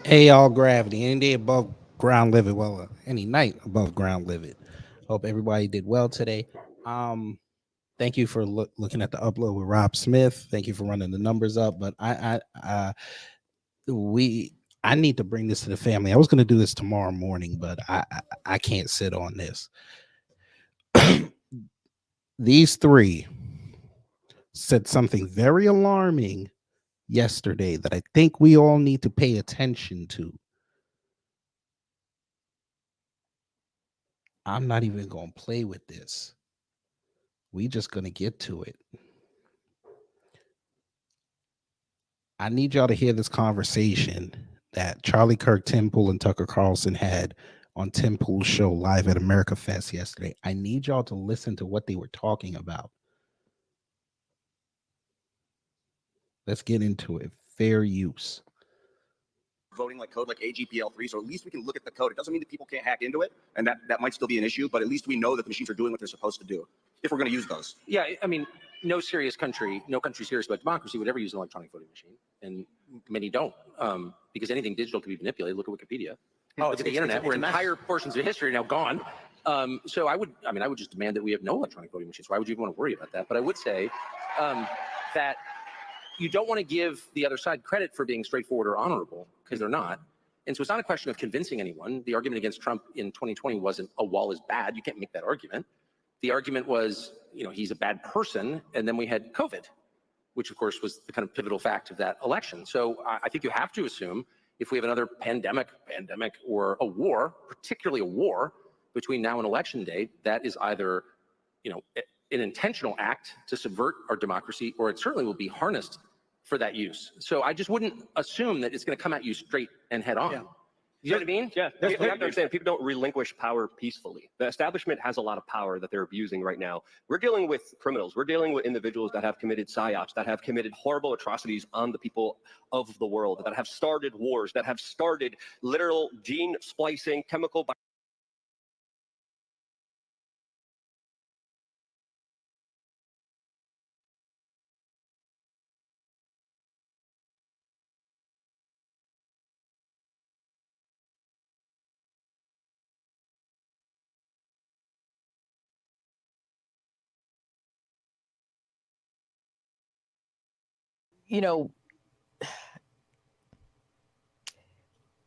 Hey, all gravity. Any day above ground livid. Well, any night above ground livid. Hope everybody did well today. Thank you for looking at the upload with Rob Smith. Thank you for running the numbers up. But I need to bring this to the family. I was going to do this tomorrow morning, but I can't sit on this. These three said something very alarming yesterday that I think we all need to pay attention to. I'm not even going to play with this. We just going to get to it. I need y'all to hear this conversation that Charlie Kirk, Tim Pool, and Tucker Carlson had on Tim Pool's show live at America Fest yesterday. I need y'all to listen to what they were talking about. Let's get into it. Fair use. Voting like code like AGPL3, so at least we can look at the code. It doesn't mean that people can't hack into it, and that might still be an issue, but at least we know that the machines are doing what they're supposed to do, if we're going to use those. Yeah, I mean, no country serious about democracy would ever use an electronic voting machine, and many don't, because anything digital can be manipulated. Look at Wikipedia. Look at the internet, where entire portions of history are now gone. So I would just demand that we have no electronic voting machines. Why would you even want to worry about that? But I would say that you don't want to give the other side credit for being straightforward or honorable, because they're not. And so it's not a question of convincing anyone. The argument against Trump in 2020 wasn't a wall is bad. You can't make that argument. The argument was, he's a bad person. And then we had COVID, which of course was the kind of pivotal fact of that election. So I think you have to assume if we have another pandemic or a war, particularly a war between now and election day, that is either, an intentional act to subvert our democracy, or it certainly will be harnessed for that use. So I just wouldn't assume that it's going to come at you straight and head on. Yeah. You know what I mean? Yeah, you have to understand, people don't relinquish power peacefully. The establishment has a lot of power that they're abusing right now. We're dealing with criminals. We're dealing with individuals that have committed psyops, that have committed horrible atrocities on the people of the world, that have started wars, that have started literal gene splicing, chemical.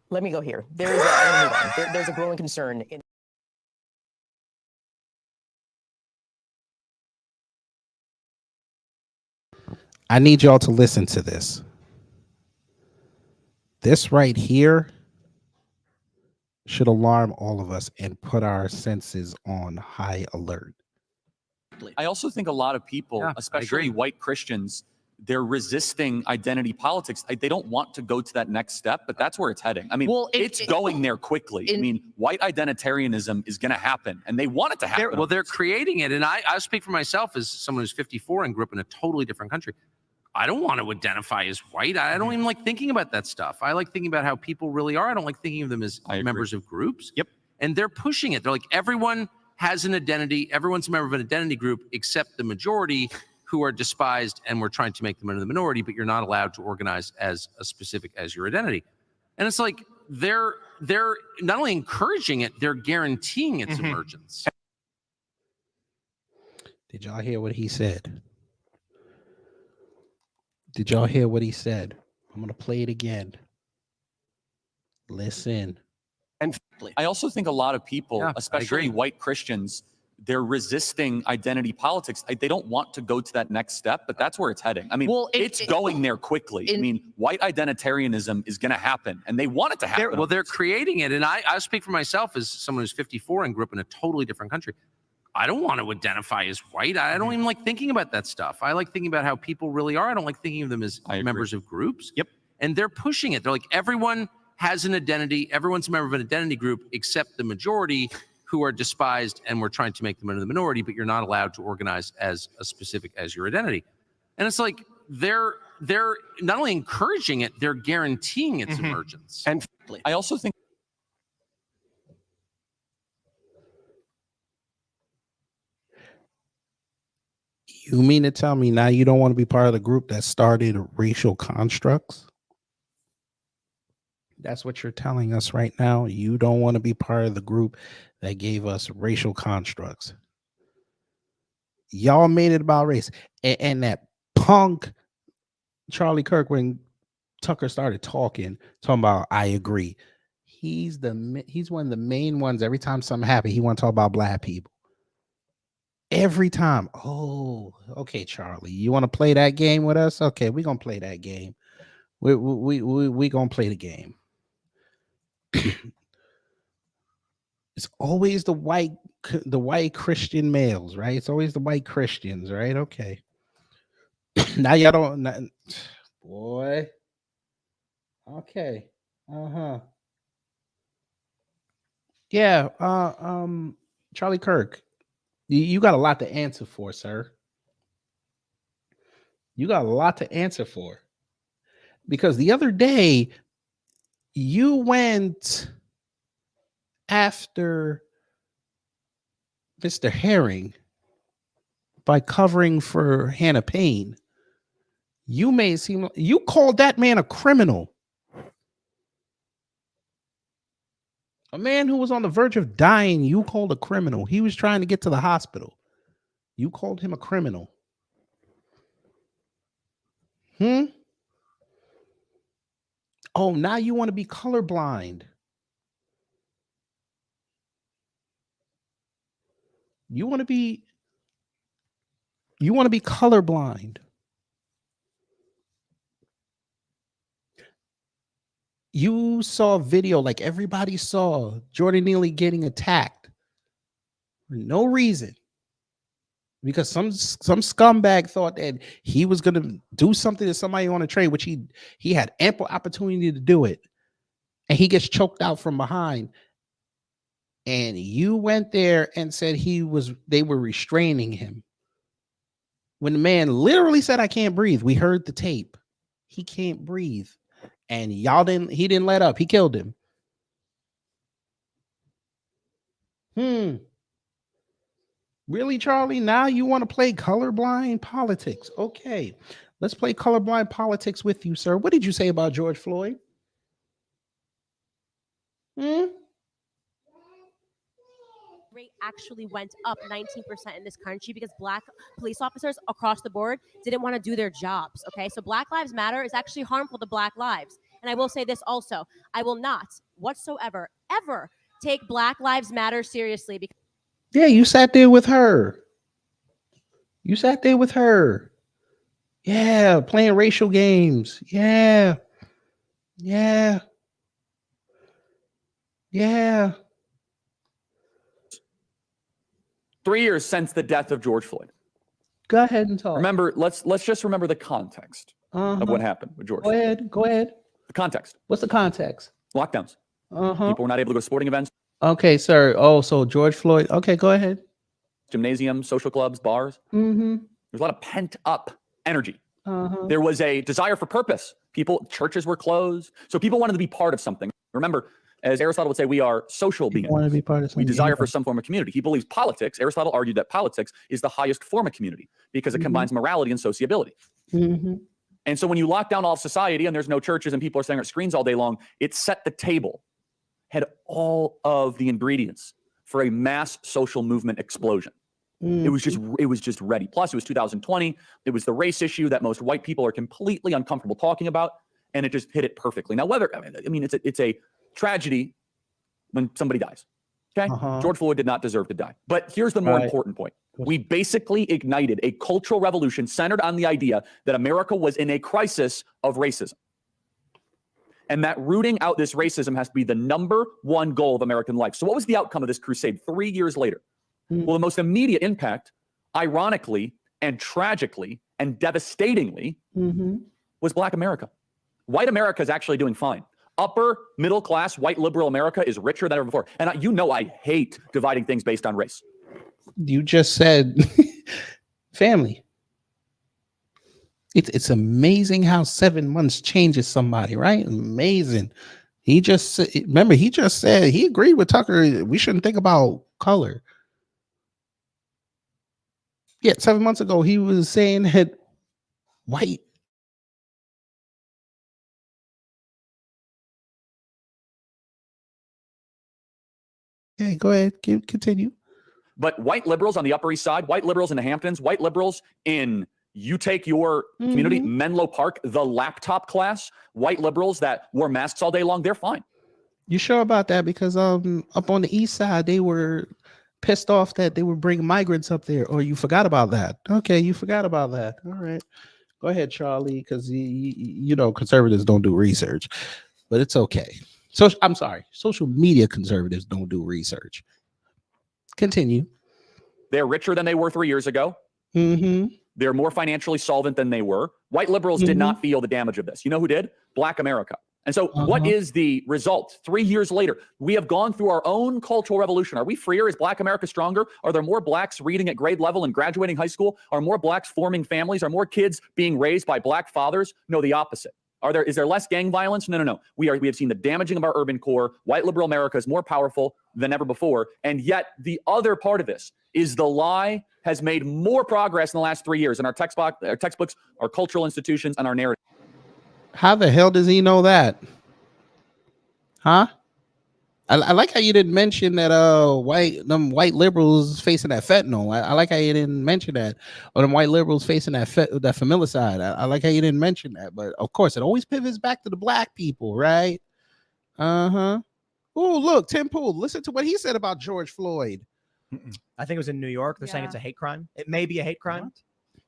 Let me go here. There's a growing concern in. I need y'all to listen to this. This right here should alarm all of us and put our senses on high alert. I also think a lot of people, especially white Christians, they're resisting identity politics. They don't want to go to that next step, but that's where it's heading. I mean, it's going there quickly. I mean, white identitarianism is going to happen, and they want it to happen. Well, they're creating it, and I speak for myself as someone who's 54 and grew up in a totally different country. I don't want to identify as white. I don't even like thinking about that stuff. I like thinking about how people really are. I don't like thinking of them as members of groups. Yep. And they're pushing it. They're like, everyone has an identity. Everyone's a member of an identity group except the majority, who are despised, and we're trying to make them into the minority, but you're not allowed to organize as a specific as your identity. And it's like they're not only encouraging it, they're guaranteeing its emergence. Did y'all hear what he said? Did y'all hear what he said? I'm going to play it again. Listen. And I also think a lot of people, especially white Christians, they're resisting identity politics. They don't want to go to that next step, but that's where it's heading. I mean, it's going there quickly. I mean, white identitarianism is going to happen, and they want it to happen. Well, they're creating it, and I speak for myself as someone who's 54 and grew up in a totally different country. I don't want to identify as white. I don't even like thinking about that stuff. I like thinking about how people really are. I don't like thinking of them as members of groups. Yep. And they're pushing it. They're like, everyone has an identity. Everyone's a member of an identity group except the majority, who are despised, and we're trying to make them into the minority, but you're not allowed to organize as a specific as your identity. And it's like they're not only encouraging it, they're guaranteeing its emergence. And I also think You mean to tell me now you don't want to be part of the group that started racial constructs? That's what you're telling us right now. You don't want to be part of the group that gave us racial constructs. Y'all made it about race. And that punk Charlie Kirk, when Tucker started talking about I agree. He's one of the main ones. Every time something happened, he want to talk about black people. Every time. Oh, okay, Charlie. You want to play that game with us? Okay, we're gonna play that game. We gonna play the game. It's always the white Christian males, right? It's always the white Christians, right? Okay. Now y'all don't, boy. Okay. Uh-huh. Yeah. Charlie Kirk, you got a lot to answer for, sir. You got a lot to answer for. Because the other day, you went after Mr. Herring by covering for Hannah Payne. You made it seem like you called that man a criminal. A man who was on the verge of dying, you called a criminal. He was trying to get to the hospital. You called him a criminal. Oh, now you want to be colorblind. You want to be colorblind. You saw a video like everybody saw Jordan Neely getting attacked for no reason. Because some scumbag thought that he was going to do something to somebody on a train, which he had ample opportunity to do it. And he gets choked out from behind. And you went there and said they were restraining him. When the man literally said, I can't breathe. We heard the tape. He can't breathe. And he didn't let up. He killed him. Really, Charlie? Now you want to play colorblind politics? Okay, let's play colorblind politics with you, sir. What did you say about George Floyd? Rate actually went up 19% in this country because black police officers across the board didn't want to do their jobs. Okay, so Black Lives Matter is actually harmful to black lives. And I will say this also: I will not whatsoever ever take Black Lives Matter seriously. Because yeah, you sat there with her. Yeah, playing racial games. Yeah. 3 years since the death of George Floyd. Go ahead and talk. Remember, let's just remember the context of what happened with George. Go ahead. The context. What's the context? Lockdowns. People were not able to go to sporting events. Okay, sir. Oh, so George Floyd. Okay, go ahead. Gymnasiums, social clubs, bars. There's a lot of pent up energy. There was a desire for purpose. Churches were closed. So people wanted to be part of something. Remember, as Aristotle would say, we are social beings. Want to be part of something. We desire for some form of community. He believes politics. Aristotle argued that politics is the highest form of community because it combines morality and sociability. And so when you lock down all of society and there's no churches and people are staring at screens all day long, it set the table, had all of the ingredients for a mass social movement explosion. It was just ready. Plus, it was 2020. It was the race issue that most white people are completely uncomfortable talking about, and it just hit it perfectly. Now, it's a tragedy when somebody dies. Okay, George Floyd did not deserve to die. But here's the more important point: we basically ignited a cultural revolution centered on the idea that America was in a crisis of racism, and that rooting out this racism has to be the number one goal of American life. So, what was the outcome of this crusade 3 years later? Well, the most immediate impact, ironically and tragically and devastatingly, was Black America. White America is actually doing fine. Upper middle class white liberal America is richer than ever before. And I hate dividing things based on race. You just said family. It's amazing how 7 months changes somebody, right? Amazing. He just said he agreed with Tucker. We shouldn't think about color. Yeah, 7 months ago, he was saying that white Okay, go ahead. Continue. But white liberals on the Upper East Side, white liberals in the Hamptons, white liberals in, you take your community, Menlo Park, the laptop class, white liberals that wore masks all day long, they're fine. You sure about that? Because up on the East Side, they were pissed off that they were bringing migrants up there. Or you forgot about that? Okay, you forgot about that. All right. Go ahead, Charlie, because you know conservatives don't do research, but it's okay. So I'm sorry, social media conservatives don't do research. Continue. They're richer than they were 3 years ago. They're more financially solvent than they were. White liberals did not feel the damage of this. You know who did? Black America. And so what is the result? 3 years later, we have gone through our own cultural revolution. Are we freer? Is Black America stronger? Are there more Blacks reading at grade level and graduating high school? Are more Blacks forming families? Are more kids being raised by Black fathers? No, the opposite. Is there less gang violence? No. We have seen the damaging of our urban core. White liberal America is more powerful than ever before. And yet the other part of this is the lie has made more progress in the last 3 years in our textbooks, our cultural institutions, and our narrative. How the hell does he know that? Huh? I like how you didn't mention that white liberals facing that fentanyl. I like how you didn't mention that, or them white liberals facing that familicide. I like how you didn't mention that, but of course it always pivots back to the black people, right? Oh, look, Tim Pool, listen to what he said about George Floyd. I think it was in New York. They're saying it's a hate crime. It may be a hate crime. What?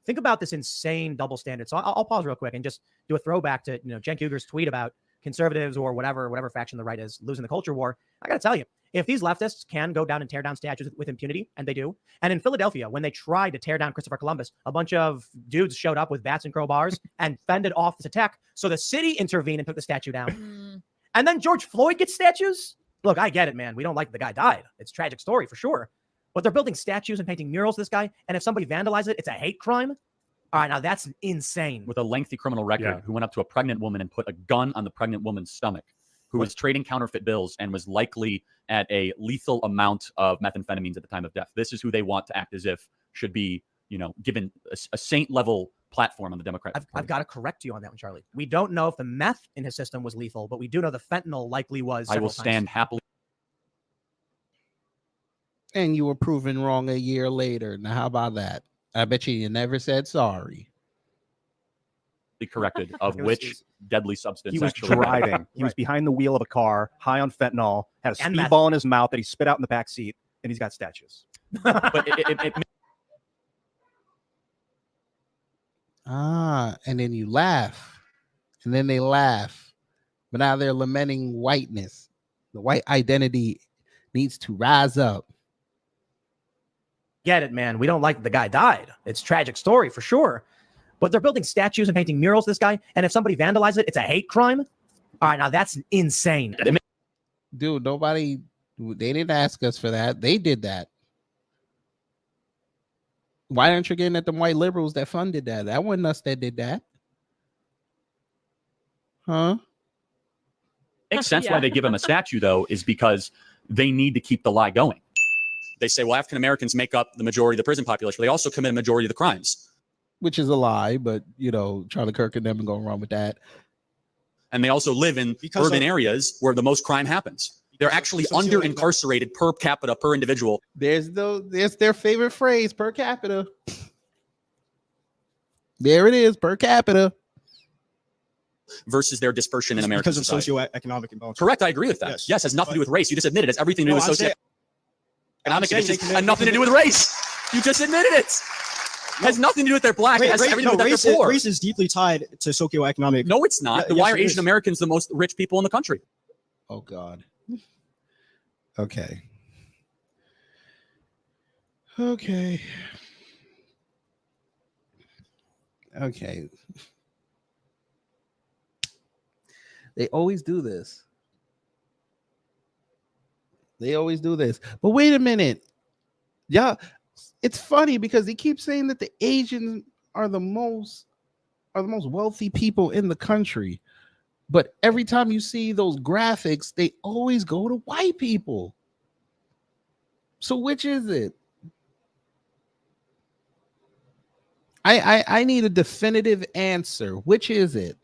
Think about this insane double standard. So I'll pause real quick and just do a throwback to Jen Cougar's tweet about conservatives or whatever faction the right is losing the culture war. I got to tell you, if these leftists can go down and tear down statues with impunity, and they do, and in Philadelphia, when they tried to tear down Christopher Columbus, a bunch of dudes showed up with bats and crowbars and fended off this attack. So the city intervened and took the statue down. And then George Floyd gets statues. Look, I get it, man. We don't like the guy died. It's a tragic story for sure. But they're building statues and painting murals to this guy. And if somebody vandalizes it, it's a hate crime. All right, now that's insane. With a lengthy criminal record, who went up to a pregnant woman and put a gun on the pregnant woman's stomach, who was trading counterfeit bills and was likely at a lethal amount of methamphetamines at the time of death. This is who they want to act as if should be, given a saint-level platform on the Democratic Party. I've got to correct you on that one, Charlie. We don't know if the meth in his system was lethal, but we do know the fentanyl likely was. I will stand happily. And you were proven wrong a year later. Now, how about that? I bet you never said sorry. Corrected of which deadly substance he was actually driving. He was behind the wheel of a car, high on fentanyl, had a speedball in his mouth that he spit out in the back seat, and he's got statues. But and then you laugh, and then they laugh, but now they're lamenting whiteness. The white identity needs to rise up. Get it, man. We don't like the guy died. It's a tragic story for sure. But they're building statues and painting murals to this guy. And if somebody vandalizes it, it's a hate crime. All right, now that's insane. Dude, they didn't ask us for that. They did that. Why aren't you getting at them white liberals that funded that? That wasn't us that did that. Huh? Makes sense why they give him a statue, though, is because they need to keep the lie going. They say, well, African Americans make up the majority of the prison population, but they also commit a majority of the crimes. Which is a lie, but, Charlie Kirk and them are going wrong with that. And they also live in urban areas where the most crime happens. They're actually under-incarcerated per capita, per individual. There's their favorite phrase, per capita. There it is, per capita. Versus their dispersion in American society. Because of socioeconomic imbalance. Correct, I agree with that. Yes, has nothing to do with race. You just admitted it has everything to do with socioeconomic. Has nothing to do with race. You just admitted it. Has nothing to do with their black. It has everything to do with their poor. Race is deeply tied to socioeconomic. No, it's not. Why are Asian Americans the most rich people in the country? Oh, God. Okay. They always do this. But wait a minute. Yeah, it's funny because they keep saying that the Asians are the most wealthy people in the country. But every time you see those graphics, they always go to white people. So which is it? I need a definitive answer. Which is it?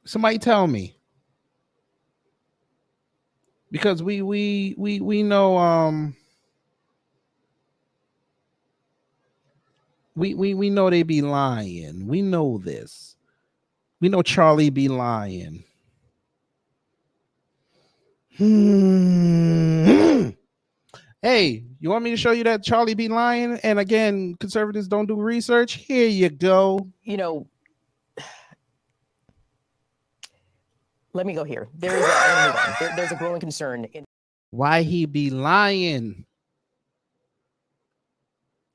Somebody tell me. Because we know we know they be lying. We know this. We know Charlie be lying. Hey, you want me to show you that Charlie be lying? And again, conservatives don't do research. Here you go. You know, let me go here. There's a growing concern in Why he be lying?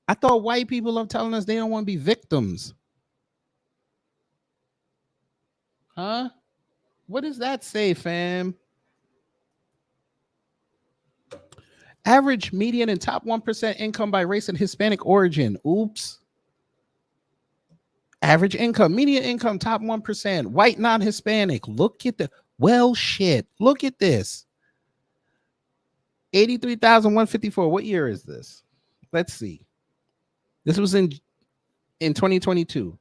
I thought white people are telling us they don't want to be victims. Huh? What does that say, fam? Average, median, and top 1% income by race and Hispanic origin. Oops. Average income, median income, top 1%. White, non-Hispanic. Look at the, well, shit. Look at this. 83,154. What year is this? Let's see. This was in 2022.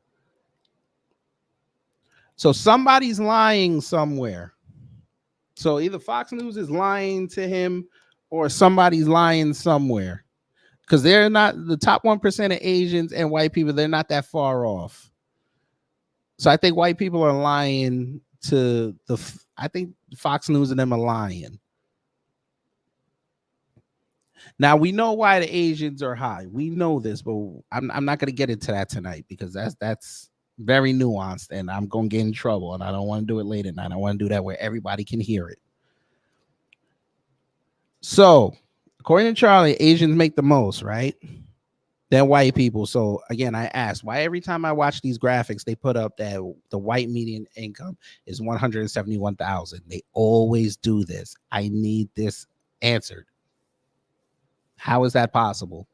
So somebody's lying somewhere. So either Fox News is lying to him or somebody's lying somewhere. Because they're not, the top 1% of Asians and white people, they're not that far off. So I think white people are lying to I think Fox News and them are lying. Now we know why the Asians are high. We know this, but I'm not going to get into that tonight because that's very nuanced and I'm going to get in trouble and I don't want to do it late at night. I want to do that where everybody can hear it. So according to Charlie, Asians make the most, right? Than white people. So again, I asked why every time I watch these graphics, they put up that the white median income is 171,000. They always do this. I need this answered. How is that possible?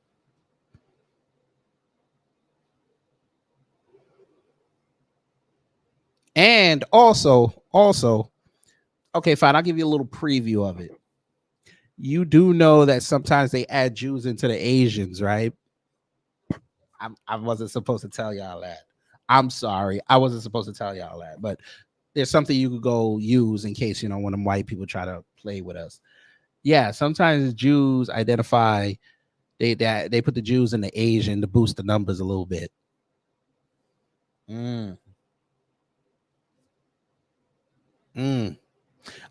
And also, okay, fine. I'll give you a little preview of it. You do know that sometimes they add Jews into the Asians, right? I wasn't supposed to tell y'all that. I'm sorry. I wasn't supposed to tell y'all that, but there's something you could go use in case, you know, when them white people try to play with us. Yeah, sometimes Jews identify, they put the Jews in the Asian to boost the numbers a little bit. I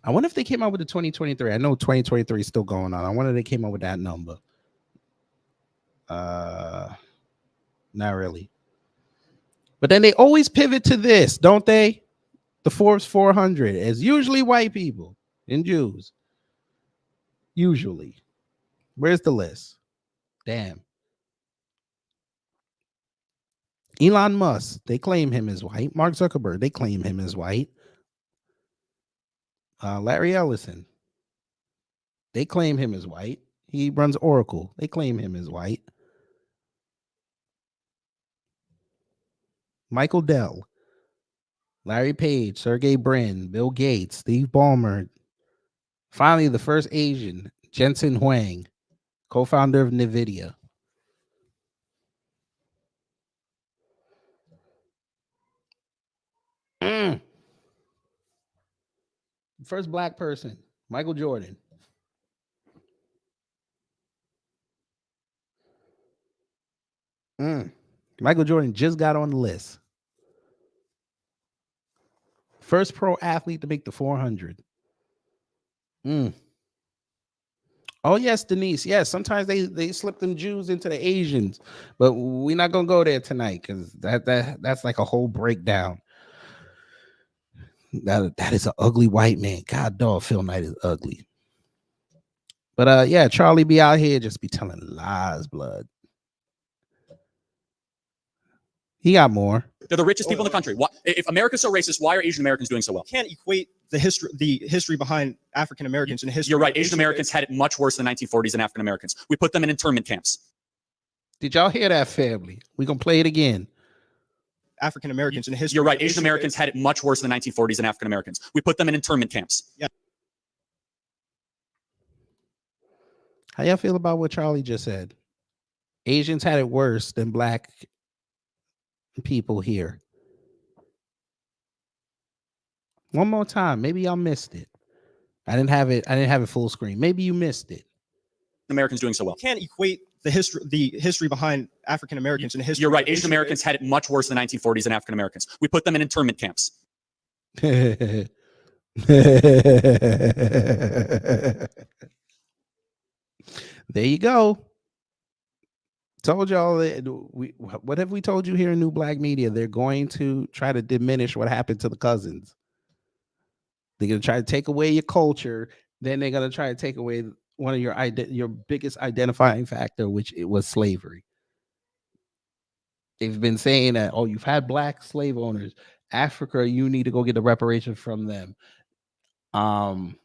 wonder if they came out with the 2023. I know 2023 is still going on. I wonder if they came up with that number. Not really. But then they always pivot to this, don't they? The Forbes 400 is usually white people and Jews. Usually. Where's the list? Damn. Elon Musk, they claim him as white. Mark Zuckerberg, they claim him as white. Larry Ellison, they claim him as white. He runs Oracle. They claim him as white. Michael Dell, Larry Page, Sergey Brin, Bill Gates, Steve Ballmer. Finally, the first Asian, Jensen Huang, co-founder of NVIDIA. First black person, Michael Jordan. Michael Jordan just got on the list. First pro athlete to make the 400. Oh, yes, Denise. Yes, sometimes they slip them Jews into the Asians, but we're not gonna go there tonight because that's like a whole breakdown. That is an ugly white man. God dog, Phil Knight is ugly. But yeah, Charlie be out here just be telling lies, blood. He got more. They're the richest people in the country. Why, if America's so racist, why are Asian Americans doing so well? Can't equate the history behind African Americans and history. You're right. Asian Americans had it much worse in the 1940s than African Americans. We put them in internment camps. Did y'all hear that, family? We're gonna play it again. African Americans in history. You're right. Asian Americans had it much worse in the 1940s than African Americans. We put them in internment camps. Yeah. How y'all feel about what Charlie just said? Asians had it worse than black people here. One more time. Maybe y'all missed it. I didn't have it full screen. Maybe you missed it. Americans doing so well. You can't equate the history behind African Americans and history. You're right. Asian Americans had it much worse in the 1940s than African Americans. We put them in internment camps. There you go. Told y'all that what have we told you here in New Black Media? They're going to try to diminish what happened to the cousins. They're going to try to take away your culture. Then they're going to try to take away one of your biggest identifying factor, which it was slavery. They've been saying that, oh, you've had black slave owners. Africa, you need to go get the reparations from them. Not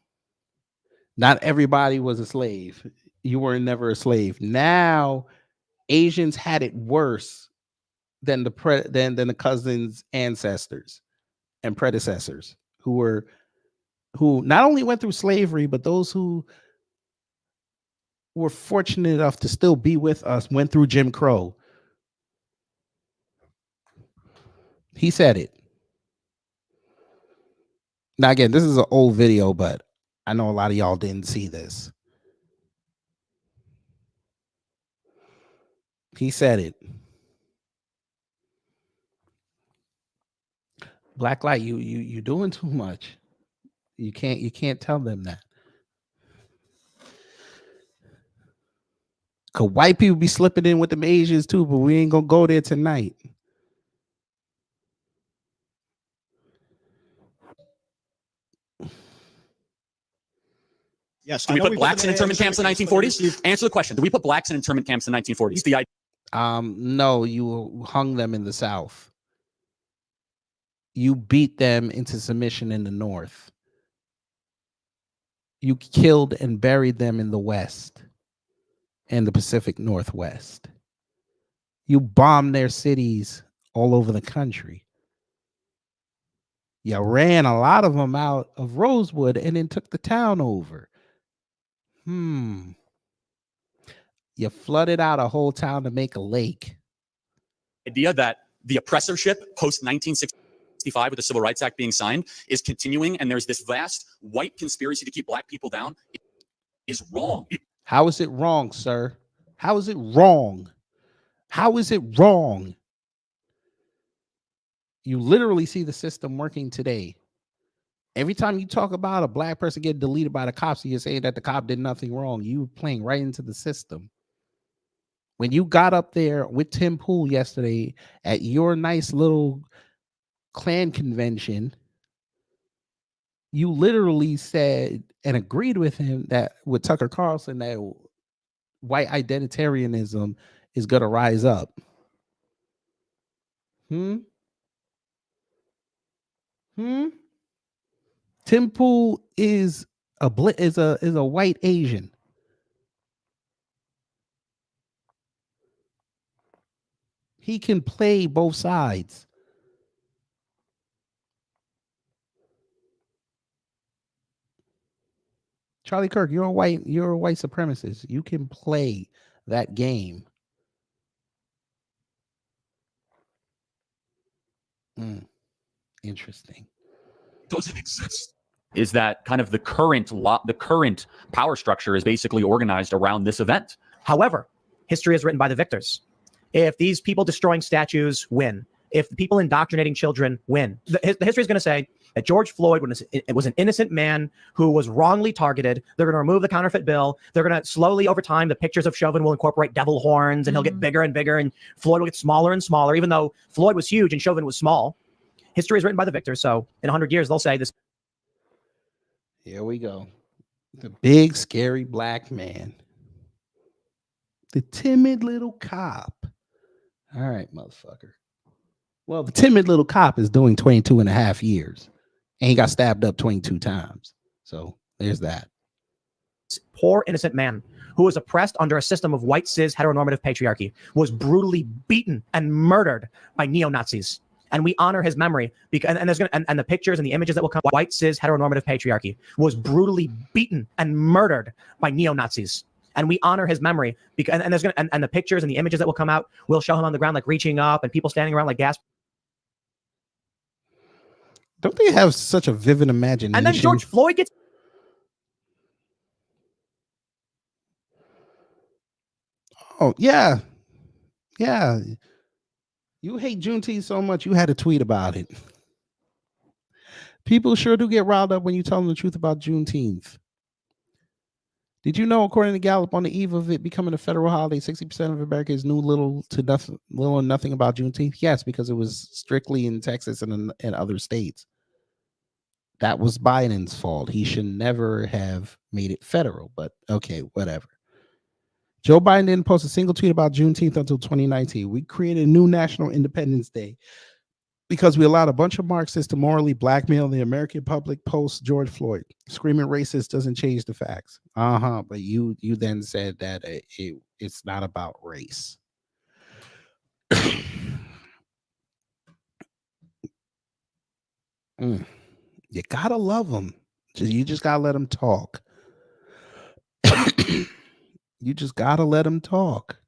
everybody was a slave. You were never a slave. Now, Asians had it worse than the cousins' ancestors and predecessors who not only went through slavery, but those who were fortunate enough to still be with us went through Jim Crow. He said it. Now, again, this is an old video, but I know a lot of y'all didn't see this. He said it. Blacklight, you doing too much. You can't tell them that. Cause white people be slipping in with them Asians too, but we ain't gonna go there tonight. Yes. Do we put blacks in internment camps in the 1940s? Answer the question. Do we put blacks in internment camps in the 1940s? No, you hung them in the South. You beat them into submission in the North. You killed and buried them in the West and the Pacific Northwest. You bombed their cities all over the country. You ran a lot of them out of Rosewood and then took the town over. You flooded out a whole town to make a lake. Idea that the oppressorship post 1965 with the Civil Rights Act being signed is continuing, and there's this vast white conspiracy to keep black people down is wrong. How is it wrong, sir? How is it wrong? How is it wrong? You literally see the system working today. Every time you talk about a black person getting deleted by the cops, you're saying that the cop did nothing wrong. You playing right into the system. When you got up there with Tim Pool yesterday at your nice little Klan convention, you literally said and agreed with him that with Tucker Carlson that white identitarianism is going to rise up. Tim Pool is a white Asian. He can play both sides. Charlie Kirk, you're a white supremacist. You can play that game. Interesting. Doesn't exist. Is that kind of the current power structure is basically organized around this event. However, history is written by the victors. If these people destroying statues win, if the people indoctrinating children win, the history is going to say that George Floyd was an innocent man who was wrongly targeted. They're going to remove the counterfeit bill. They're going to slowly, over time, the pictures of Chauvin will incorporate devil horns, and he'll get bigger and bigger, and Floyd will get smaller and smaller, even though Floyd was huge and Chauvin was small. History is written by the victors. So in 100 years, they'll say this. Here we go. The big, scary black man. The timid little cop. All right, motherfucker. Well, the timid little cop is doing 22 and a half years. And he got stabbed up 22 times. So there's that. Poor, innocent man who was oppressed under a system of white, cis, heteronormative patriarchy was brutally beaten and murdered by neo-Nazis. And we honor his memory because, and the pictures and the images that will come. White, cis, heteronormative patriarchy was brutally beaten and murdered by neo-Nazis. And we honor his memory because, and the pictures and the images that will come out will show him on the ground, like reaching up and people standing around like gasp. Don't they have such a vivid imagination? And then George Floyd gets. Oh, yeah. Yeah. You hate Juneteenth so much, you had to tweet about it. People sure do get riled up when you tell them the truth about Juneteenth. Did you know, according to Gallup, on the eve of it becoming a federal holiday, 60% of Americans knew little or nothing about Juneteenth? Yes, because it was strictly in Texas and in other states. That was Biden's fault. He should never have made it federal, but okay, whatever. Joe Biden didn't post a single tweet about Juneteenth until 2019. We created a new National Independence Day because we allowed a bunch of Marxists to morally blackmail the American public post George Floyd. Screaming racist doesn't change the facts. But you then said that it's not about race. You gotta love them. You just gotta let them talk. You just gotta let them talk.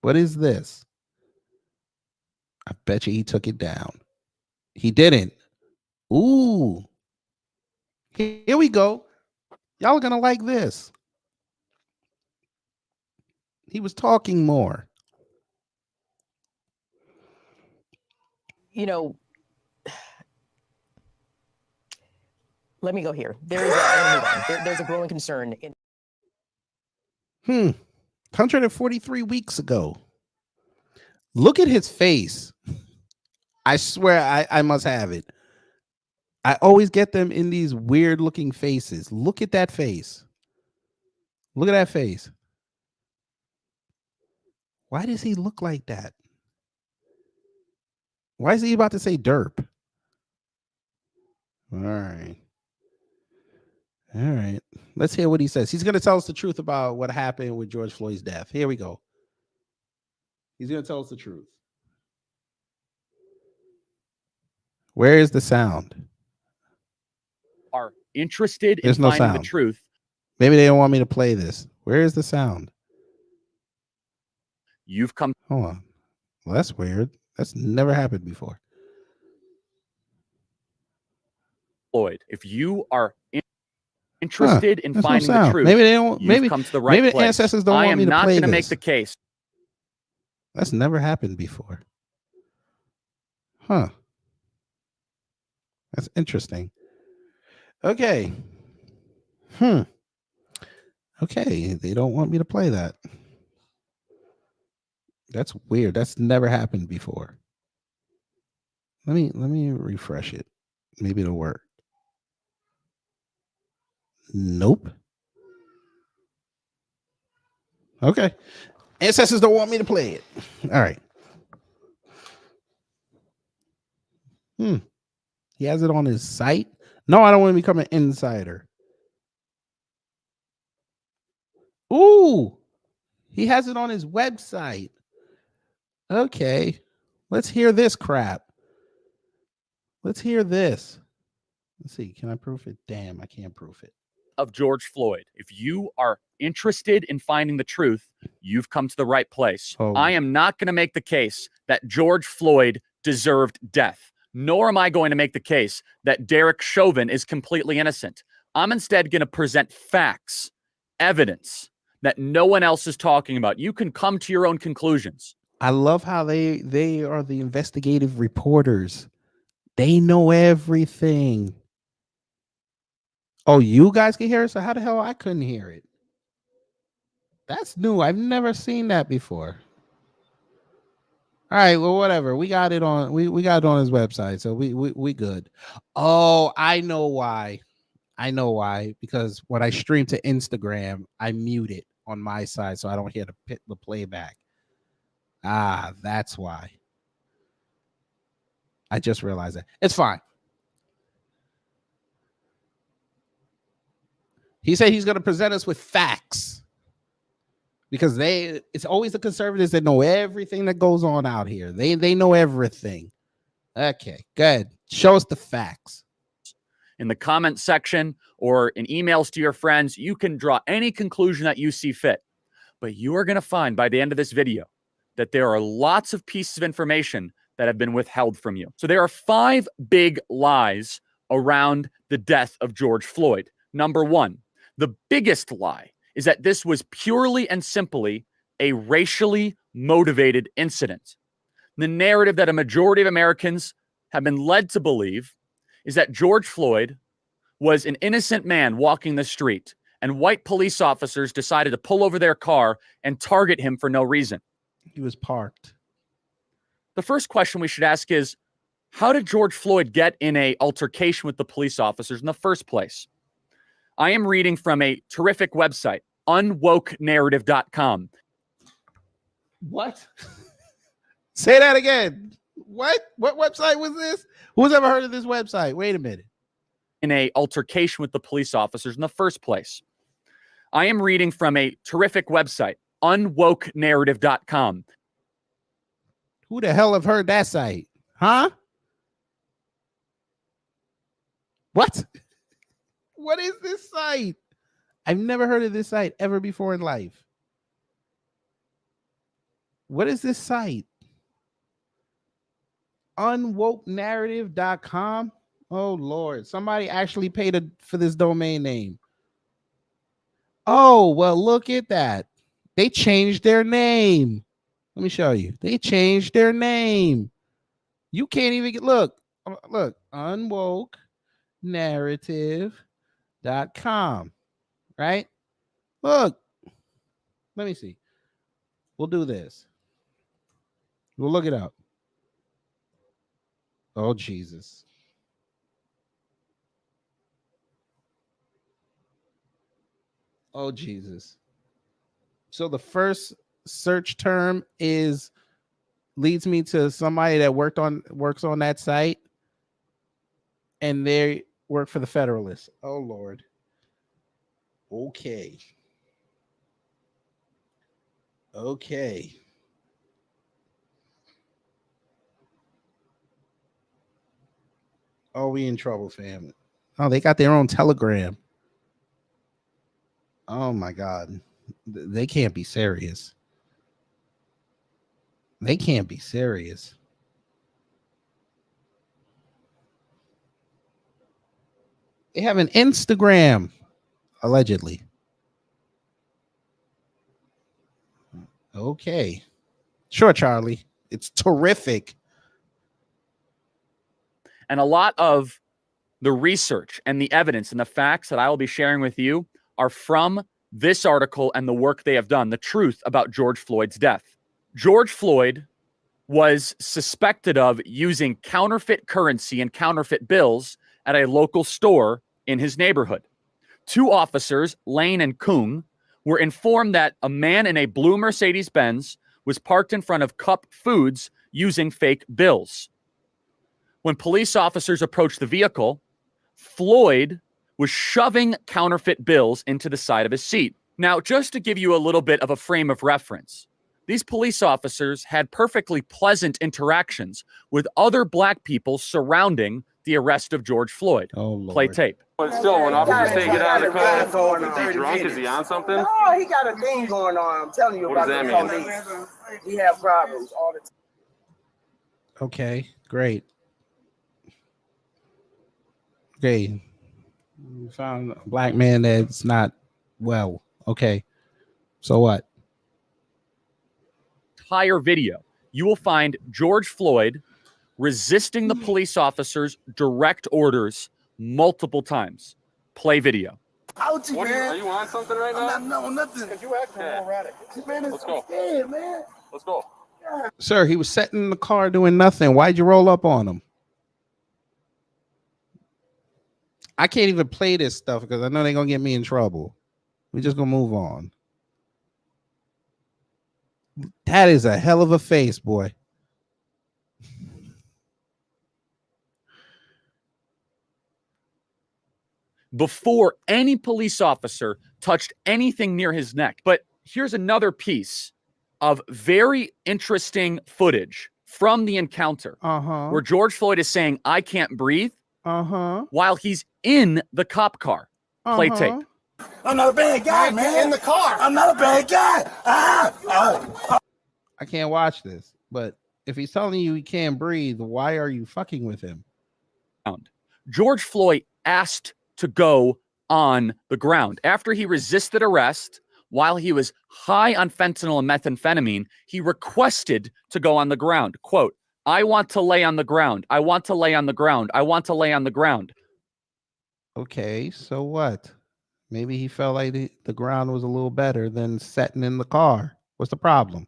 What is this? I bet you he took it down. He didn't. Ooh. Here we go. Y'all are gonna like this. He was talking more. You know, let me go here. There's a growing concern in 143 weeks ago. Look at his face. I swear I must have it. I always get them in these weird looking faces. Look at that face. Look at that face. Why does he look like that? Why is he about to say derp? All right. Let's hear what he says. He's going to tell us the truth about what happened with George Floyd's death. Here we go. He's going to tell us the truth. Where is the sound? Are interested There's in no finding sound. the truth. Maybe they don't want me to play this. Where is the sound? You've come. Hold on. Well, that's weird. That's never happened before. Floyd, if you are interested in there's no finding the sound. truth, Maybe they don't. you've Maybe come to the right maybe the place. ancestors don't I want am me to not play going to make this. the case. That's never happened before. Huh. That's interesting. Okay. Okay, they don't want me to play that. That's weird. That's never happened before. Let me refresh it. Maybe it'll work. Nope. Okay. Ancestors don't want me to play it. All right. He has it on his site. No, I don't want to become an insider. Ooh, he has it on his website. Okay, let's hear this crap. Let's hear this. Let's see. Can I proof it? Damn, I can't proof it. Of George Floyd. If you are interested in finding the truth, you've come to the right place. Oh. I am not going to make the case that George Floyd deserved death, nor am I going to make the case that Derek Chauvin is completely innocent. I'm instead going to present facts, evidence that no one else is talking about. You can come to your own conclusions. I love how they are the investigative reporters. They know everything. Oh, you guys can hear it? So how the hell I couldn't hear it? That's new. I've never seen that before. All right, well, whatever. We got it on. We got it on his website, so we good. Oh, I know why. Because when I stream to Instagram, I mute it on my side so I don't hear the playback. Ah, that's why. I just realized that. It's fine. He said he's going to present us with facts because it's always the conservatives that know everything that goes on out here. They know everything. Okay, good. Show us the facts. In the comment section or in emails to your friends, you can draw any conclusion that you see fit. But you are going to find by the end of this video that there are lots of pieces of information that have been withheld from you. So there are 5 big lies around the death of George Floyd. Number 1, the biggest lie is that this was purely and simply a racially motivated incident. The narrative that a majority of Americans have been led to believe is that George Floyd was an innocent man walking the street, and white police officers decided to pull over their car and target him for no reason. He was parked. The first question we should ask is, how did George Floyd get in an altercation with the police officers in the first place? I am reading from a terrific website, unwokenarrative.com. What? Say that again. What website was this? Who's ever heard of this website? Wait a minute. In an altercation with the police officers in the first place. I am reading from a terrific website, unwokenarrative.com. Who the hell have heard that site? Huh? What? What is this site? I've never heard of this site ever before in life. What is this site? Unwokenarrative.com? Oh, Lord. Somebody actually paid for this domain name. Oh, well, look at that. They changed their name. Let me show you. They changed their name. You can't even get, look, unwokenarrative.com, right? Look, let me see. We'll do this. We'll look it up. Oh, Jesus. Oh, Jesus. So the first search term leads me to somebody that works on that site, and they work for the Federalists. Oh, Lord. Okay. Oh, we in trouble, fam. Oh, they got their own Telegram. Oh, my God. They can't be serious. They can't be serious. They have an Instagram, allegedly. Okay. Sure, Charlie. It's terrific. And a lot of the research and the evidence and the facts that I will be sharing with you are from this article and the work they have done, the truth about George Floyd's death. George Floyd was suspected of using counterfeit currency and counterfeit bills at a local store in his neighborhood. 2 officers, Lane and Kung, were informed that a man in a blue Mercedes-Benz was parked in front of Cup Foods using fake bills. When police officers approached the vehicle, Floyd was shoving counterfeit bills into the side of his seat. Now, just to give you a little bit of a frame of reference, these police officers had perfectly pleasant interactions with other black people surrounding the arrest of George Floyd. Oh, Lord. Play tape. But still, when officers say get out of the car, is he drunk? Is he on something? Oh, he got a thing going on. I'm telling you What about does the that police. We have problems all the time. Okay, great. Okay. We found a black man that's not well. Okay. So what? Entire video, you will find George Floyd resisting the police officers' direct orders multiple times. Play video. Are you on something right now? No, nothing. Because you acting erratic. Let's go. Scared, man. Let's go. Sir, he was sitting in the car doing nothing. Why'd you roll up on him? I can't even play this stuff because I know they're going to get me in trouble. We're just going to move on. That is a hell of a face, boy. Before any police officer touched anything near his neck. But here's another piece of very interesting footage from the encounter where George Floyd is saying, "I can't breathe," while he's in the cop car. Play tape. I'm not a bad guy, man. In the car. I'm not a bad guy. I can't watch this, but If he's telling you he can't breathe, why are you fucking with him? George Floyd asked to go on the ground. After he resisted arrest, while he was high on fentanyl and methamphetamine, he requested to go on the ground. Quote, "I want to lay on the ground. I want to lay on the ground. I want to lay on the ground." Okay, so what? Maybe he felt like the ground was a little better than sitting in the car. What's the problem?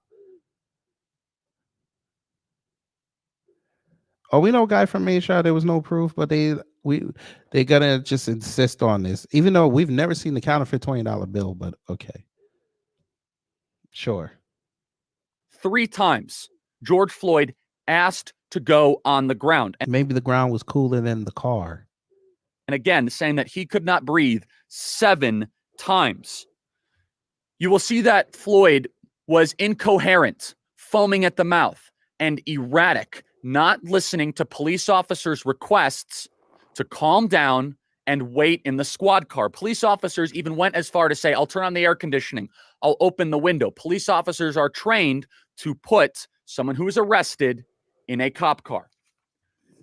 Oh, we know a guy from Main Shot. There was no proof, but they gonna just insist on this, even though we've never seen the counterfeit $20 bill. But okay, sure. 3 times, George Floyd asked to go on the ground. And maybe the ground was cooler than the car. And again, saying that he could not breathe 7 times. You will see that Floyd was incoherent, foaming at the mouth, and erratic, not listening to police officers' requests to calm down and wait in the squad car. Police officers even went as far to say, "I'll turn on the air conditioning. I'll open the window." Police officers are trained to put someone who is arrested in a cop car.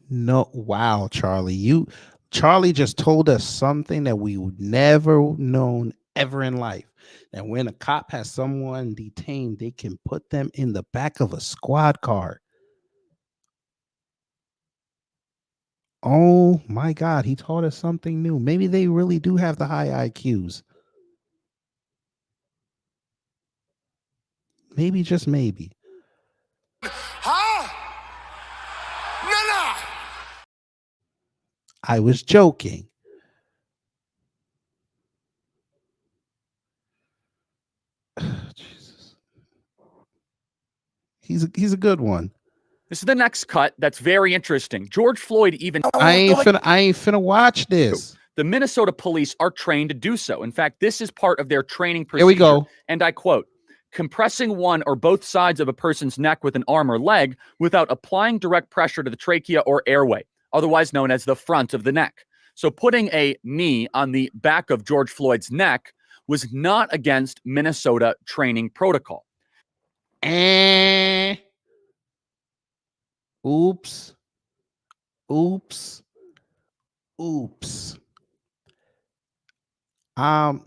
No, wow, Charlie. Charlie just told us something that we would never known ever in life. That when a cop has someone detained, they can put them in the back of a squad car. Oh my God, he taught us something new. Maybe they really do have the high IQs. Maybe, just maybe. Huh? No. I was joking. Jesus. He's a good one. This is the next cut that's very interesting. George Floyd even... I ain't finna watch this. The Minnesota police are trained to do so. In fact, this is part of their training procedure. Here we go. And I quote, "Compressing one or both sides of a person's neck with an arm or leg without applying direct pressure to the trachea or airway, otherwise known as the front of the neck." So putting a knee on the back of George Floyd's neck was not against Minnesota training protocol. Oops.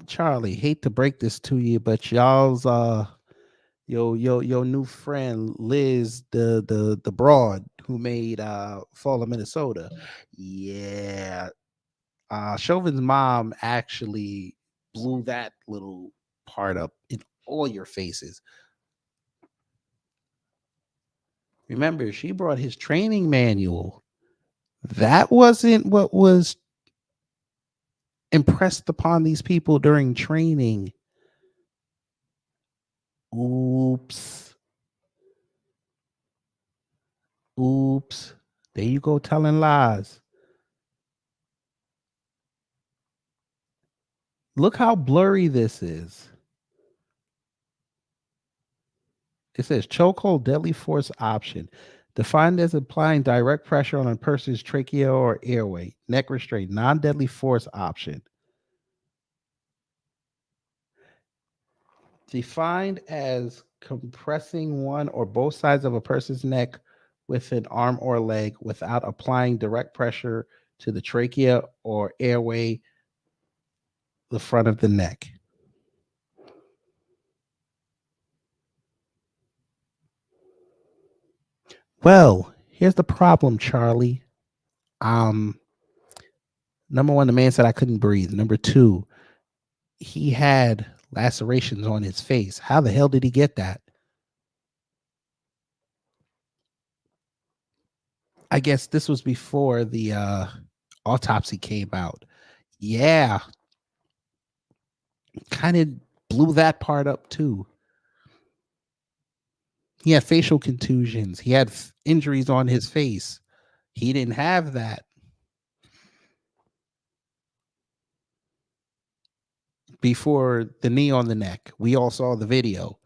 Charlie, hate to break this to you, but y'all's your new friend Liz, the broad who made Fall of Minnesota. Yeah. Chauvin's mom actually blew that little part up in all your faces. Remember, she brought his training manual. That wasn't what was impressed upon these people during training. Oops. There you go, telling lies. Look how blurry this is. It says chokehold deadly force option, defined as applying direct pressure on a person's trachea or airway. Neck restraint, non-deadly force option. Defined as compressing one or both sides of a person's neck with an arm or leg without applying direct pressure to the trachea or airway, the front of the neck. Well, here's the problem, Charlie. Number one, the man said I couldn't breathe. Number two, he had lacerations on his face. How the hell did he get that? I guess this was before the autopsy came out. Yeah. Kind of blew that part up too. He had facial contusions. He had injuries on his face. He didn't have that before the knee on the neck. We all saw the video.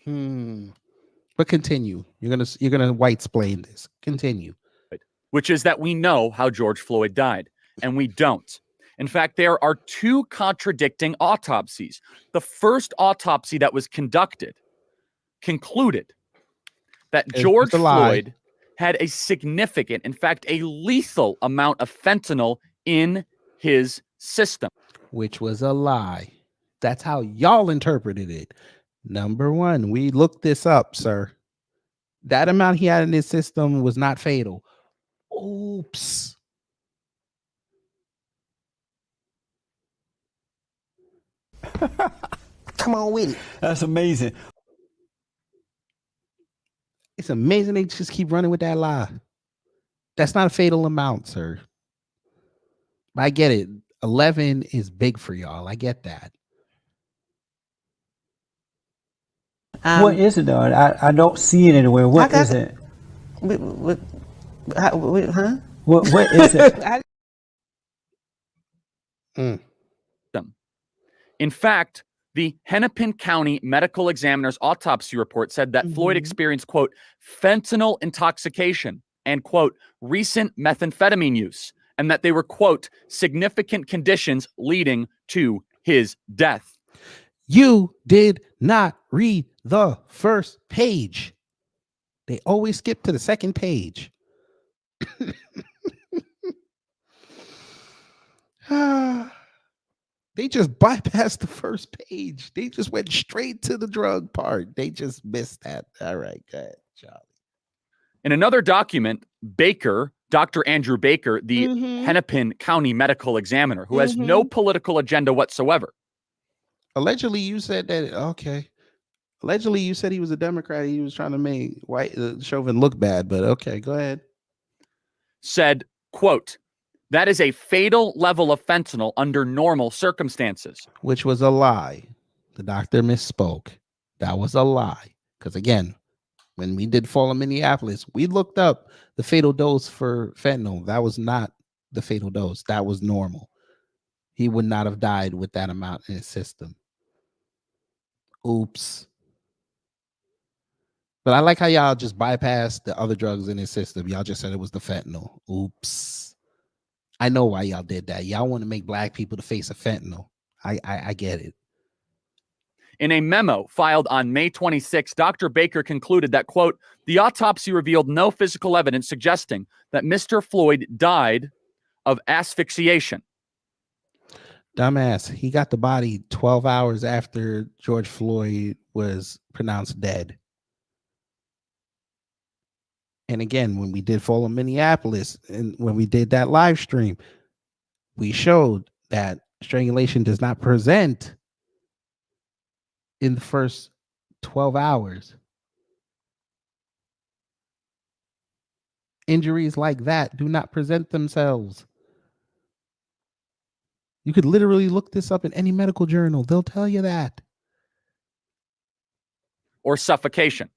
But continue. You're gonna white splain this. Continue. Which is that we know how George Floyd died, and we don't. In fact, there are 2 contradicting autopsies. The first autopsy that was conducted concluded that It's George a lie. Floyd had a significant, in fact, a lethal amount of fentanyl in his system. Which was a lie. That's how y'all interpreted it. Number one, we looked this up, sir. That amount he had in his system was not fatal. Oops. Come on with it. That's amazing. It's amazing they just keep running with that lie. That's not a fatal amount, sir. I get it. 11 is big for y'all. I get that. What is it though? I don't see it anywhere. What is it? Huh? What is it? In fact, the Hennepin County Medical Examiner's autopsy report said that Floyd experienced, quote, fentanyl intoxication and, quote, recent methamphetamine use, and that they were, quote, significant conditions leading to his death. You did not read the first page. They always skip to the second page. They just bypassed the first page. They just went straight to the drug part. They just missed that. All right, go ahead, Charlie. In another document, Baker, Dr. Andrew Baker, the Hennepin County Medical Examiner, who has no political agenda whatsoever. Allegedly, you said that, okay. Allegedly, you said he was a Democrat. He was trying to make white Chauvin look bad, but okay, go ahead. Said, quote, that is a fatal level of fentanyl under normal circumstances. Which was a lie. The doctor misspoke. That was a lie. Because again, when we did Fall in Minneapolis, we looked up the fatal dose for fentanyl. That was not the fatal dose. That was normal. He would not have died with that amount in his system. Oops. But I like how y'all just bypassed the other drugs in his system. Y'all just said it was the fentanyl. Oops. I know why y'all did that. Y'all want to make black people the face of fentanyl. I get it. In a memo filed on May 26, Dr. Baker concluded that, quote, the autopsy revealed no physical evidence suggesting that Mr. Floyd died of asphyxiation. Dumbass. He got the body 12 hours after George Floyd was pronounced dead. And again, when we did Fall in Minneapolis and when we did that live stream, we showed that strangulation does not present in the first 12 hours. Injuries like that do not present themselves. You could literally look this up in any medical journal. They'll tell you that. Or suffocation.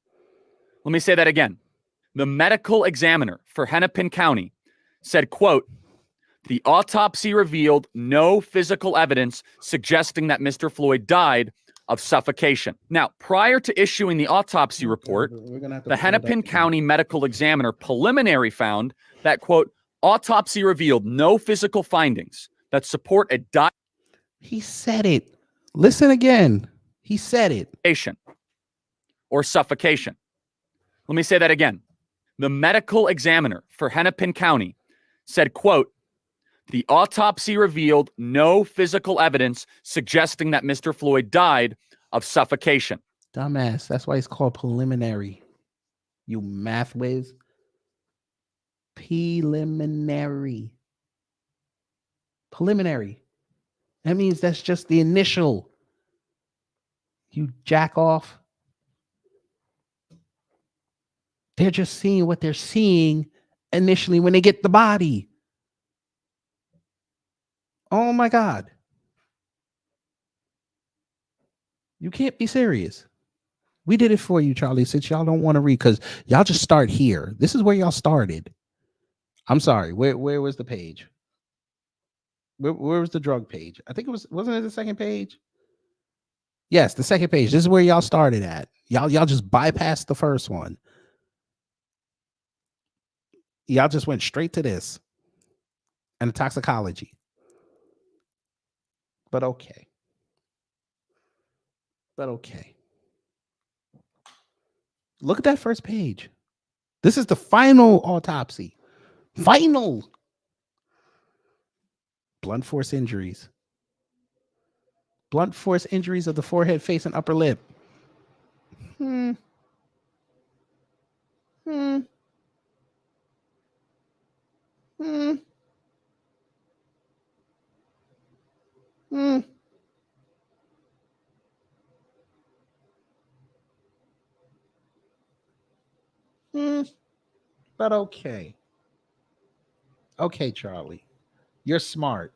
Let me say that again. The medical examiner for Hennepin County said, quote, the autopsy revealed no physical evidence suggesting that Mr. Floyd died of suffocation. Now, prior to issuing the autopsy report, the Hennepin County Medical Examiner preliminary found that, quote, autopsy revealed no physical findings that support a die. He said it. Listen again. He said it. Or suffocation. Let me say that again. The medical examiner for Hennepin County said, quote, the autopsy revealed no physical evidence suggesting that Mr. Floyd died of suffocation. Dumbass. That's why it's called preliminary. You math whiz. Preliminary. Preliminary. That means that's just the initial. You jack off. They're just seeing what they're seeing initially when they get the body. Oh my God. You can't be serious. We did it for you, Charlie, since y'all don't want to read, because y'all just start here. This is where y'all started. I'm sorry. Where was the page? Where was the drug page? I think it wasn't it the second page? Yes, the second page. This is where y'all started at. Y'all just bypassed the first one. Y'all just went straight to this and the toxicology. But okay. Look at that first page. This is the final autopsy. Final. Blunt force injuries. Blunt force injuries of the forehead, face, and upper lip. Hmm. Hmm. Hmm. Hmm. Hmm. But okay. Okay, Charlie. You're smart.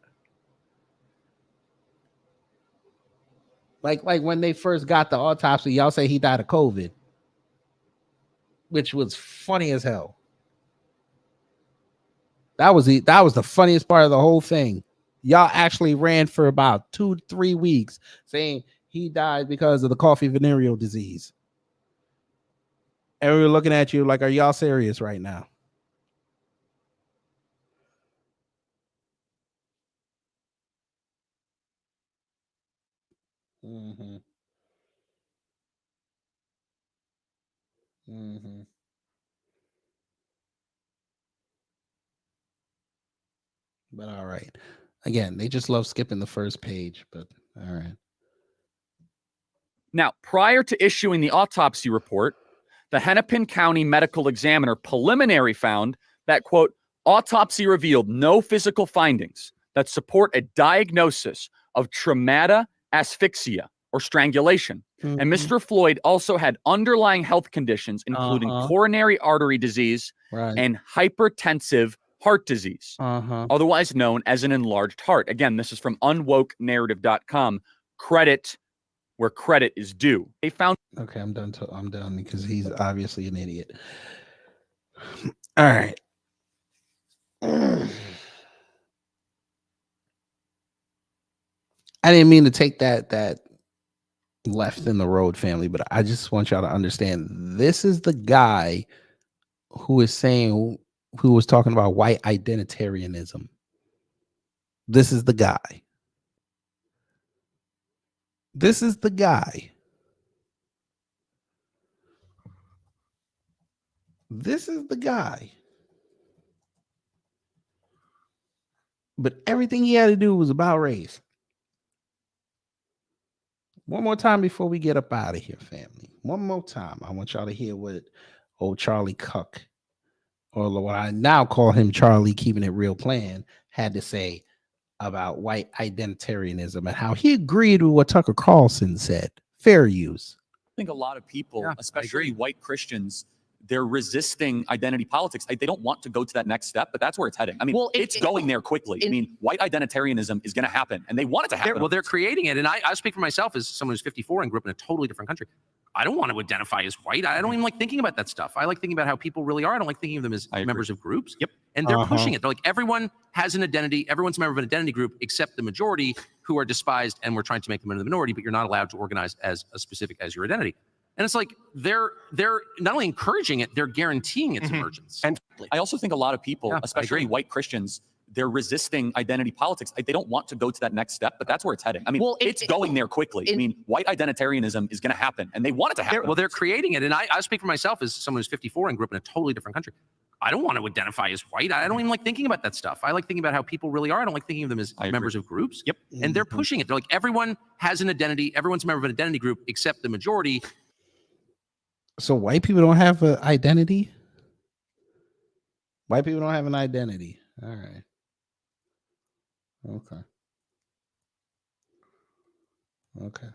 Like when they first got the autopsy, y'all say he died of COVID, which was funny as hell. That was the funniest part of the whole thing. Y'all actually ran for about 2-3 weeks saying he died because of the coffee venereal disease. And we were looking at you like, are y'all serious right now? Mm-hmm. Mm-hmm. But all right. Again, they just love skipping the first page, but all right. Now, prior to issuing the autopsy report, the Hennepin County Medical Examiner preliminary found that, quote, autopsy revealed no physical findings that support a diagnosis of traumatic asphyxia or strangulation. Mm-hmm. And Mr. Floyd also had underlying health conditions, including coronary artery disease and hypertensive heart disease, otherwise known as an enlarged heart. Again, this is from unwokenarrative.com. Credit where credit is due. They found. Okay, I'm done because he's obviously an idiot. All right. I didn't mean to take that left in the road, family, but I just want y'all to understand this is the guy who is saying, who was talking about white identitarianism. This is the guy. This is the guy. This is the guy. But everything he had to do was about race. One more time before we get up out of here, family. One more time. I want y'all to hear what old Charlie Cook, or what I now call him Charlie Keeping It Real Plan, had to say about white identitarianism and how he agreed with what Tucker Carlson said. Fair use. I think a lot of people, especially white Christians, they're resisting identity politics. They don't want to go to that next step, but that's where it's heading. I mean, it's going there quickly. I mean, white identitarianism is going to happen, and they want it to happen. Well, they're creating it. And I speak for myself as someone who's 54 and grew up in a totally different country. I don't want to identify as white. I don't even like thinking about that stuff. I like thinking about how people really are. I don't like thinking of them as members of groups. Yep. And they're pushing it. They're like, everyone has an identity. Everyone's a member of an identity group except the majority who are despised, and we're trying to make them into the minority, but you're not allowed to organize as a specific as your identity. And it's like they're not only encouraging it, they're guaranteeing its emergence. And I also think a lot of people, especially white Christians, they're resisting identity politics. They don't want to go to that next step, but that's where it's heading. I mean, it's going there quickly. I mean, white identitarianism is going to happen, and they want it to happen. Well, they're creating it. And I speak for myself as someone who's 54 and grew up in a totally different country. I don't want to identify as white. I don't even like thinking about that stuff. I like thinking about how people really are. I don't like thinking of them as members of groups. Yep. And they're pushing it. They're like, everyone has an identity. Everyone's a member of an identity group except the majority. So white people don't have an identity? White people don't have an identity. All right. Okay. Okay.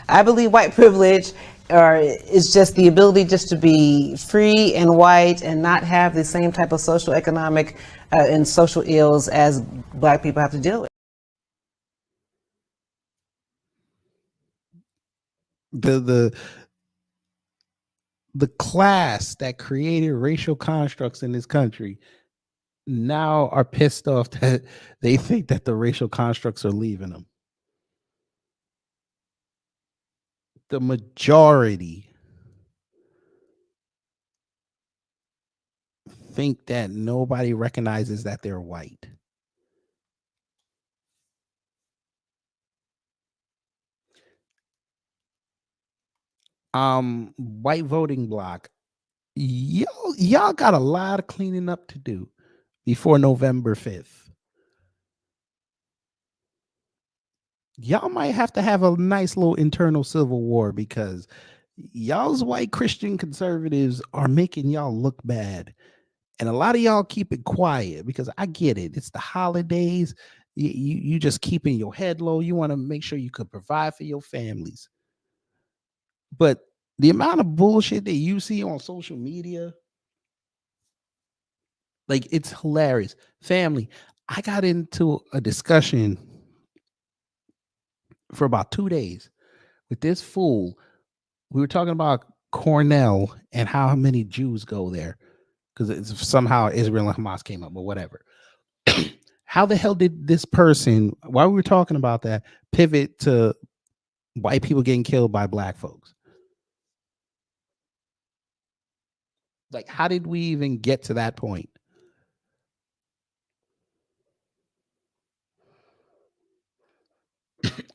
I believe white privilege is just the ability just to be free and white and not have the same type of social, economic, and social ills as black people have to deal with. The class that created racial constructs in this country now are pissed off that they think that the racial constructs are leaving them. The majority think that nobody recognizes that they're white. White voting bloc, y'all got a lot of cleaning up to do before November 5th. Y'all might have to have a nice little internal civil war because y'all's white Christian conservatives are making y'all look bad. And a lot of y'all keep it quiet because I get it. It's the holidays. You just keeping your head low. You want to make sure you could provide for your families. But the amount of bullshit that you see on social media, like, it's hilarious. Family, I got into a discussion for about 2 days with this fool. We were talking about Cornell and how many Jews go there because somehow Israel and Hamas came up, but whatever. How the hell did this person, while we were talking about that, pivot to white people getting killed by black folks? Like, how did we even get to that point?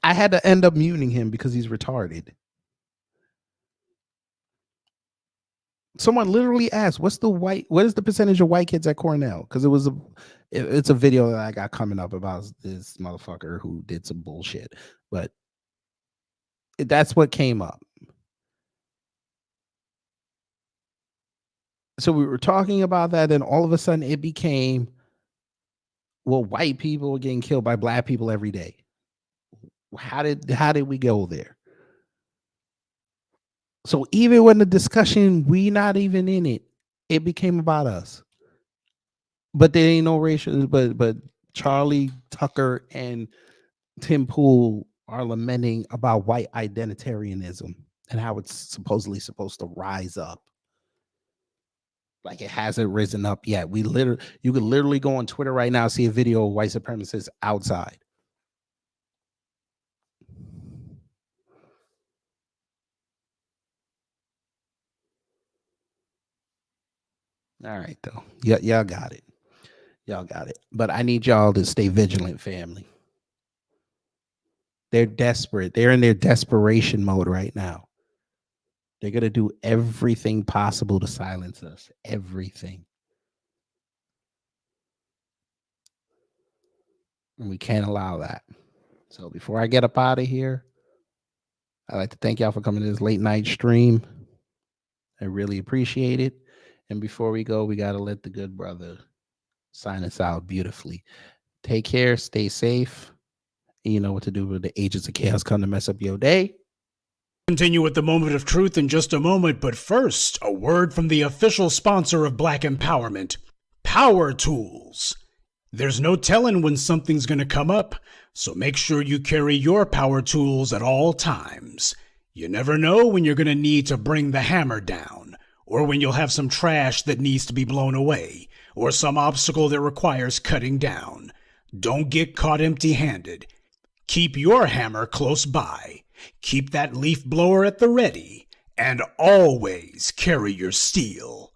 I had to end up muting him because he's retarded. Someone literally asked, what is the percentage of white kids at Cornell? Because it's a video that I got coming up about this motherfucker who did some bullshit. But that's what came up. So we were talking about that, and all of a sudden it became, well, white people are getting killed by black people every day. How did we go there? So even when the discussion, we not even in it, it became about us. But there ain't no racial, but Charlie Tucker and Tim Pool are lamenting about white identitarianism and how it's supposedly supposed to rise up. Like, it hasn't risen up yet. You could literally go on Twitter right now, see a video of white supremacists outside. All right, though. Y'all got it. Y'all got it. But I need y'all to stay vigilant, family. They're desperate. They're in their desperation mode right now. They're going to do everything possible to silence us. Everything. And we can't allow that. So before I get up out of here, I'd like to thank y'all for coming to this late night stream. I really appreciate it. And before we go, we got to let the good brother sign us out beautifully. Take care. Stay safe. And you know what to do when the agents of chaos come to mess up your day. Continue with the moment of truth in just a moment, but first, a word from the official sponsor of Black Empowerment, Power Tools. There's no telling when something's going to come up, so make sure you carry your power tools at all times. You never know when you're going to need to bring the hammer down, or when you'll have some trash that needs to be blown away, or some obstacle that requires cutting down. Don't get caught empty-handed. Keep your hammer close by. Keep that leaf blower at the ready, and always carry your steel.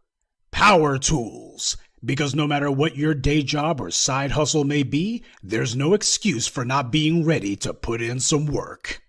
Power Tools. Because no matter what your day job or side hustle may be, there's no excuse for not being ready to put in some work.